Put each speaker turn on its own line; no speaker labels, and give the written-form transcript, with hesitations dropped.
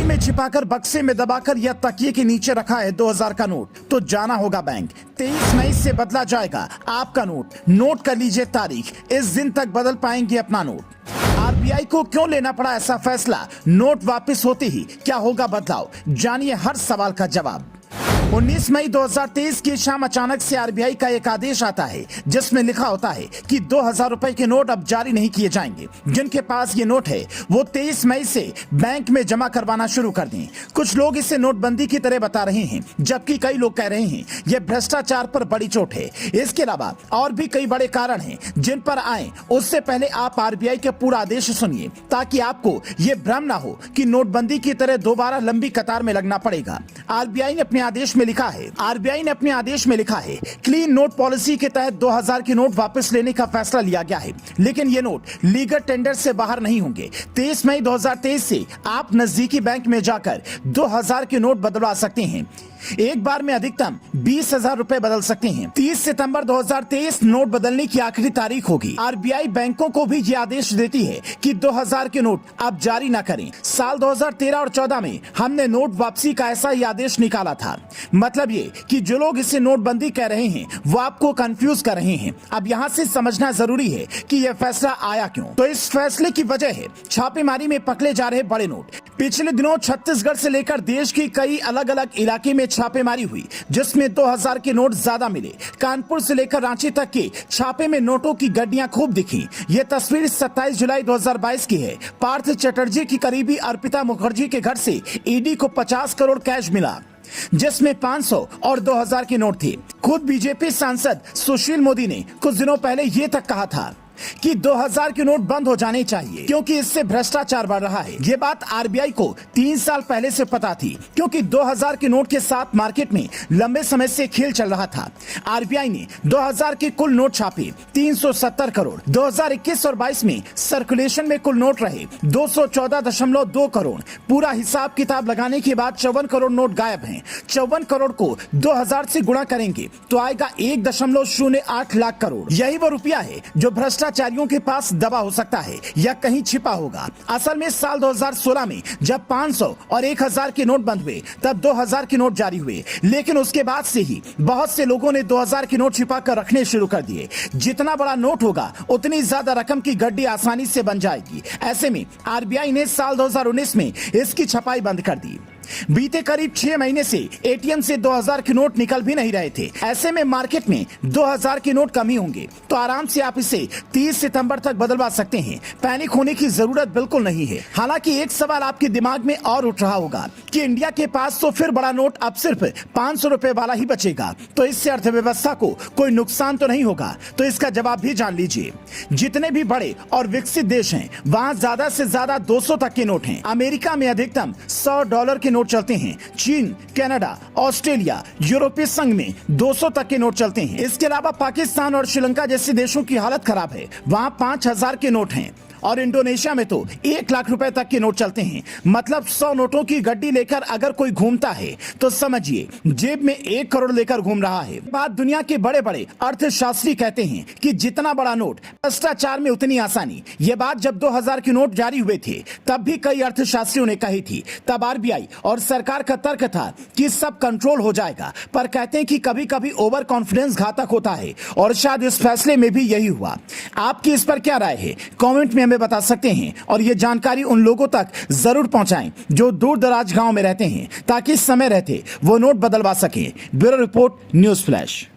में छिपाकर, बक्से में दबाकर या तकिए के नीचे रखा है 2000 का नोट, तो जाना होगा बैंक। 23 मई से बदला जाएगा आपका नोट। नोट कर लीजिए तारीख, इस दिन तक बदल पाएंगे अपना नोट। आरबीआई को क्यों लेना पड़ा ऐसा फैसला? नोट वापस होते ही क्या होगा बदलाव? जानिए हर सवाल का जवाब। 19 मई 2023 की शाम अचानक से आरबीआई का एक आदेश आता है जिसमें लिखा होता है कि 2000 रुपए के नोट अब जारी नहीं किए जाएंगे। जिनके पास ये नोट है वो 23 मई से बैंक में जमा करवाना शुरू कर दें। कुछ लोग इसे नोटबंदी की तरह बता रहे हैं, जबकि कई लोग कह रहे हैं यह भ्रष्टाचार पर बड़ी चोट है। इसके अलावा और भी कई बड़े कारण हैं जिन पर आए उससे पहले आप आरबीआई के पूरा आदेश सुनिए, ताकि आपको ये भ्रम ना हो कि नोटबंदी की तरह दोबारा लंबी कतार में लगना पड़ेगा। आरबीआई ने अपने आदेश में लिखा है क्लीन नोट पॉलिसी के तहत 2000 के नोट वापस लेने का फैसला लिया गया है, लेकिन ये नोट लीगल टेंडर से बाहर नहीं होंगे। 23 मई 2023 से आप नजदीकी बैंक में जाकर 2000 के नोट बदलवा सकते हैं। एक बार में अधिकतम 20,000 रुपए बदल सकते हैं। 30 सितंबर 2023 नोट बदलने की आखिरी तारीख होगी। आरबीआई बैंकों को भी ये आदेश देती है कि 2000 के नोट अब जारी न करें। साल 2013 और 14 में हमने नोट वापसी का ऐसा ही आदेश निकाला था। मतलब ये कि जो लोग इसे नोटबंदी कह रहे हैं वो आपको कंफ्यूज कर रहे हैं। अब यहाँ से समझना जरूरी है कि यह फैसला आया क्यों। तो इस फैसले की वजह है छापेमारी में पकड़े जा रहे बड़े नोट। पिछले दिनों छत्तीसगढ़ से लेकर देश की कई अलग अलग इलाके में छापेमारी हुई, जिसमें 2000 के नोट ज्यादा मिले। कानपुर से लेकर रांची तक के छापे में नोटों की गड्डियां खूब दिखी। ये तस्वीर 27 जुलाई 2022 की है। पार्थ चटर्जी की करीबी अर्पिता मुखर्जी के घर से ईडी को 50 करोड़ कैश मिला, जिसमें 500 और 2000 के नोट थे। खुद बीजेपी सांसद सुशील मोदी ने कुछ दिनों पहले ये तक कहा था कि 2000 के नोट बंद हो जाने चाहिए, क्योंकि इससे भ्रष्टाचार बढ़ रहा है। ये बात आरबीआई को 3 साल पहले से पता थी, क्योंकि 2000 के नोट के साथ मार्केट में लंबे समय से खेल चल रहा था। आरबीआई ने 2000 के कुल नोट छापे 370 करोड़। 2021 और 22 में सर्कुलेशन में कुल नोट रहे 214.2 करोड़। पूरा हिसाब किताब लगाने के बाद 54 करोड़ नोट गायब हैं। 54 करोड़ को 2000 से गुणा करेंगे तो आएगा 1.08 लाख करोड़। यही वो रुपया है जो भ्रष्टाचारियों के पास दबा हो सकता है या कहीं छिपा होगा। असल में साल 2016 में जब 500 और 1000 के नोट बंद हुए तब 2000 के नोट जारी हुए, लेकिन उसके बाद से ही बहुत से लोगों ने 2000 के नोट छिपा कर रखने शुरू कर दिए। जितना बड़ा नोट होगा उतनी ज्यादा रकम की गड्डी आसानी से बन जाएगी। ऐसे में आरबीआई ने साल 2019 में इसकी छपाई बंद कर दी। बीते करीब 6 महीने से एटीएम से 2000 के नोट निकल भी नहीं रहे थे। ऐसे में मार्केट में 2000 के नोट कम ही होंगे, तो आराम से आप इसे 30 सितंबर तक बदलवा सकते हैं। पैनिक होने की जरूरत बिल्कुल नहीं है। हालांकि एक सवाल आपके दिमाग में और उठ रहा होगा कि इंडिया के पास तो फिर बड़ा नोट अब सिर्फ 500 रुपए वाला ही बचेगा, तो इससे अर्थव्यवस्था को कोई नुकसान तो नहीं होगा? तो इसका जवाब भी जान लीजिए। जितने भी बड़े और विकसित देश हैं वहाँ ज्यादा से ज्यादा 200 तक के नोट हैं। अमेरिका में अधिकतम $100 के नोट चलते हैं। चीन, कनाडा, ऑस्ट्रेलिया, यूरोपीय संघ में 200 तक के नोट चलते हैं। इसके अलावा पाकिस्तान और श्रीलंका जैसे देशों की हालत खराब है, वहाँ 5000 के नोट हैं। और इंडोनेशिया में तो 1 लाख रुपए तक के नोट चलते हैं। मतलब 100 नोटों की गड्डी लेकर अगर कोई घूमता है तो समझिए जेब में 1 करोड़ लेकर घूम रहा है। बात दुनिया के बड़े बड़े अर्थशास्त्री कहते हैं कि जितना बड़ा नोट भ्रष्टाचार में उतनी आसानी। ये बात जब 2000 के नोट जारी हुए थे तब भी कई अर्थशास्त्रियों ने कही थी। तब आरबीआई और सरकार का तर्क था कि सब कंट्रोल हो जाएगा, पर कहते हैं कि कभी कभी ओवर कॉन्फिडेंस घातक होता है, और शायद इस फैसले में भी यही हुआ। आपकी इस पर क्या राय है? कॉमेंट में हमें बता सकते हैं, और ये जानकारी उन लोगों तक जरूर पहुंचाएं जो दूर दराज गांव में रहते हैं, ताकि समय रहते वो नोट बदलवा सकें। Bureau report, news flash.